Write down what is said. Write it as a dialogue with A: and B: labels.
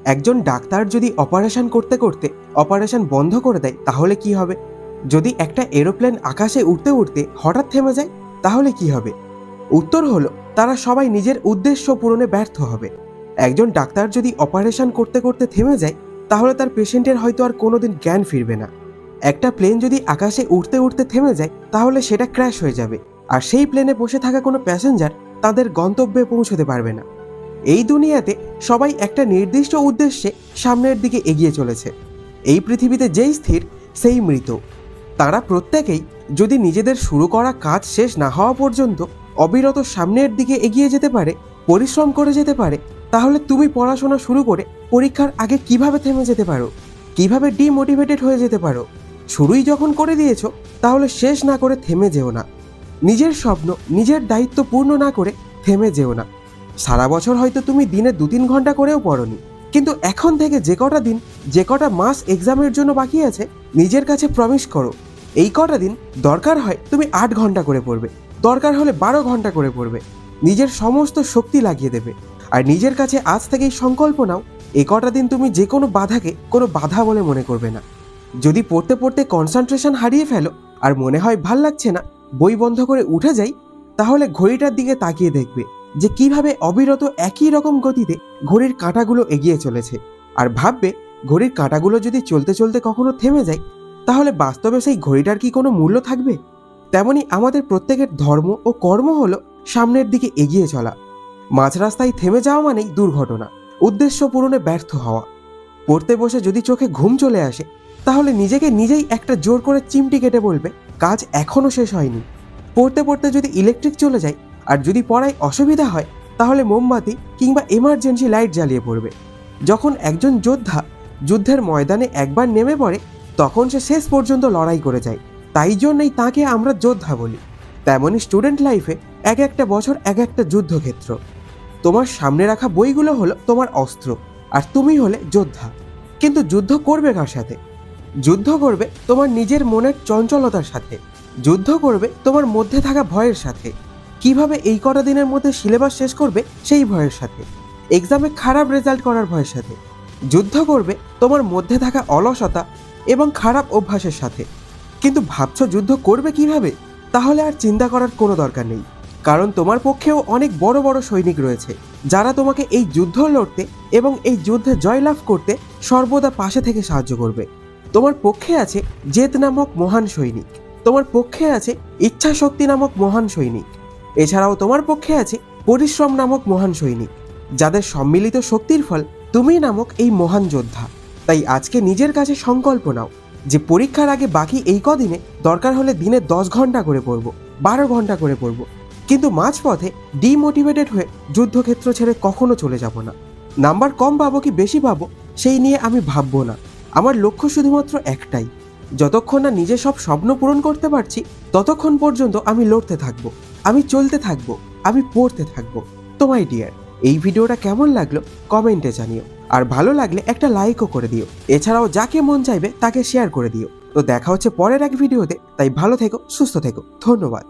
A: একজন ডাক্তার যদি অপারেশন করতে করতে অপারেশন বন্ধ করে দেয় তাহলে কি হবে? যদি একটা এরোপ্লেন আকাশে উড়তে উড়তে হঠাৎ থেমে যায় তাহলে কি হবে? উত্তর হলো, তারা সবাই নিজের উদ্দেশ্য পূরণে ব্যর্থ হবে। একজন ডাক্তার যদি অপারেশন করতে করতে থেমে যায় তাহলে তার পেশেন্টের হয়তো আর কোনোদিন জ্ঞান ফিরবে না। একটা প্লেন যদি আকাশে উড়তে উড়তে থেমে যায় তাহলে সেটা ক্র্যাশ হয়ে যাবে, আর সেই প্লেনে বসে থাকা কোনো প্যাসেঞ্জার তাদের গন্তব্যে পৌঁছতে পারবে না। এই দুনিয়াতে সবাই একটা নির্দিষ্ট উদ্দেশ্যে সামনের দিকে এগিয়ে চলেছে। এই পৃথিবীতে যেই স্থির সেই মৃত। তারা প্রত্যেকেই যদি নিজেদের শুরু করা কাজ শেষ না হওয়া পর্যন্ত অবিরত সামনের দিকে এগিয়ে যেতে পারে, পরিশ্রম করে যেতে পারে, তাহলে তুমি পড়াশোনা শুরু করে পরীক্ষার আগে কিভাবে থেমে যেতে পারো, কিভাবে ডিমোটিভেটেড হয়ে যেতে পারো? শুরুই যখন করে দিয়েছো তাহলে শেষ না করে থেমে যেও না। নিজের স্বপ্ন নিজের দায়িত্ব পূর্ণ না করে থেমে যেও না। সারা বছর হয়তো তুমি দিনে 2-3 ঘন্টা করেও পড়োনি, কিন্তু এখন থেকে যে কটা দিন, যে কটা মাস এক্সামের জন্য বাকি আছে, নিজের কাছে প্রমিস করো এই কটা দিন দরকার হয় তুমি 8 ঘন্টা করে পড়বে, দরকার হলে 12 ঘন্টা করে পড়বে। নিজের সমস্ত শক্তি লাগিয়ে দেবে। আর নিজের কাছে আজ থেকেই সংকল্প নাও, এই কটা দিন তুমি যে কোনো বাধাকে কোনো বাধা বলে মনে করবে না। যদি পড়তে পড়তে কনসেন্ট্রেশন হারিয়ে ফেলো আর মনে হয় ভাল লাগছে না, বই বন্ধ করে উঠে যাই, তাহলে ঘড়িটার দিকে তাকিয়ে দেখবে যে কিভাবে অবিরত একই রকম গতিতে ঘড়ির কাঁটাগুলো এগিয়ে চলেছে। আর ভাববে, ঘড়ির কাঁটাগুলো যদি চলতে চলতে কখনো থেমে যায় তাহলে বাস্তবে সেই ঘড়িটার কি কোনো মূল্য থাকবে? তেমনি আমাদের প্রত্যেকের ধর্ম ও কর্ম হলো সামনের দিকে এগিয়ে চলা। মাঝ রাস্তায় থেমে যাওয়া মানেই দুর্ঘটনা, উদ্দেশ্য পূরণে ব্যর্থ হওয়া। পড়তে বসে যদি চোখে ঘুম চলে আসে তাহলে নিজেকে নিজেই একটা জোর করে চিমটি কেটে বলবে, কাজ এখনো শেষ হয়নি। পড়তে পড়তে যদি ইলেকট্রিক চলে যায় আর যদি পড়ায় অসুবিধা হয় তাহলে মোমবাতি কিংবা এমার্জেন্সি লাইট জ্বালিয়ে পড়বে। যখন একজন যোদ্ধা যুদ্ধের ময়দানে একবার নেমে পড়ে তখন সে শেষ পর্যন্ত লড়াই করে যায়, তাই জন্যই তাকে আমরা যোদ্ধা বলি। তেমনি স্টুডেন্ট লাইফে এক একটা বছর এক একটা যুদ্ধক্ষেত্র। তোমার সামনে রাখা বইগুলো হলো তোমার অস্ত্র, আর তুমি হলে যোদ্ধা। কিন্তু যুদ্ধ করবে কার সাথে? যুদ্ধ করবে তোমার নিজের মনের চঞ্চলতার সাথে, যুদ্ধ করবে তোমার মধ্যে থাকা ভয়ের সাথে। কিভাবে এই কটা দিনের মধ্যে সিলেবাস শেষ করবে সেই ভয়ের সাথে, এক্সামে খারাপ রেজাল্ট করার ভয়ের সাথে। যুদ্ধ করবে তোমার মধ্যে থাকা অলসতা এবং খারাপ অভ্যাসের সাথে। কিন্তু ভাবছো যুদ্ধ করবে কিভাবে? তাহলে আর চিন্তা করার কোনো দরকার নেই, কারণ তোমার পক্ষেও অনেক বড় বড় সৈনিক রয়েছে যারা তোমাকে এই যুদ্ধ লড়তে এবং এই যুদ্ধে জয়লাভ করতে সর্বদা পাশে থেকে সাহায্য করবে। তোমার পক্ষে আছে জেদ নামক মহান সৈনিক, তোমার পক্ষে আছে ইচ্ছা শক্তি নামক মহান সৈনিক, এছাড়াও তোমার পক্ষে আছে পরিশ্রম নামক মহান সৈনিক, যাদের সম্মিলিত শক্তির ফল তুমি নামক এই মহান যোদ্ধা। তাই আজকে নিজের কাছে সংকল্প নাও যে পরীক্ষার আগে বাকি এই কদিনে দরকার হলে দিনে 10 ঘন্টা করে পড়ব, 12 ঘন্টা করে পড়ব, কিন্তু মাঝপথে ডিমোটিভেটেড হয়ে যুদ্ধক্ষেত্র ছেড়ে কখনো চলে যাব না। নাম্বার কম পাবো কি বেশি পাবো সেই নিয়ে আমি ভাববো না। আমার লক্ষ্য শুধুমাত্র একটাই, যতক্ষণ না নিজে সব স্বপ্ন পূরণ করতে পারছি ততক্ষণ পর্যন্ত আমি লড়তে থাকবো, আমি চলতে থাকবো, আমি পড়তে থাকবো। তো মাই ডিয়ার, এই ভিডিওটা কেমন লাগলো কমেন্টে জানিও, আর ভালো লাগলে একটা লাইকও করে দিও। এছাড়াও যাকে মন চাইবে তাকে শেয়ার করে দিও। তো দেখা হচ্ছে পরের এক ভিডিওতে, তাই ভালো থেকো, সুস্থ থেকো, ধন্যবাদ।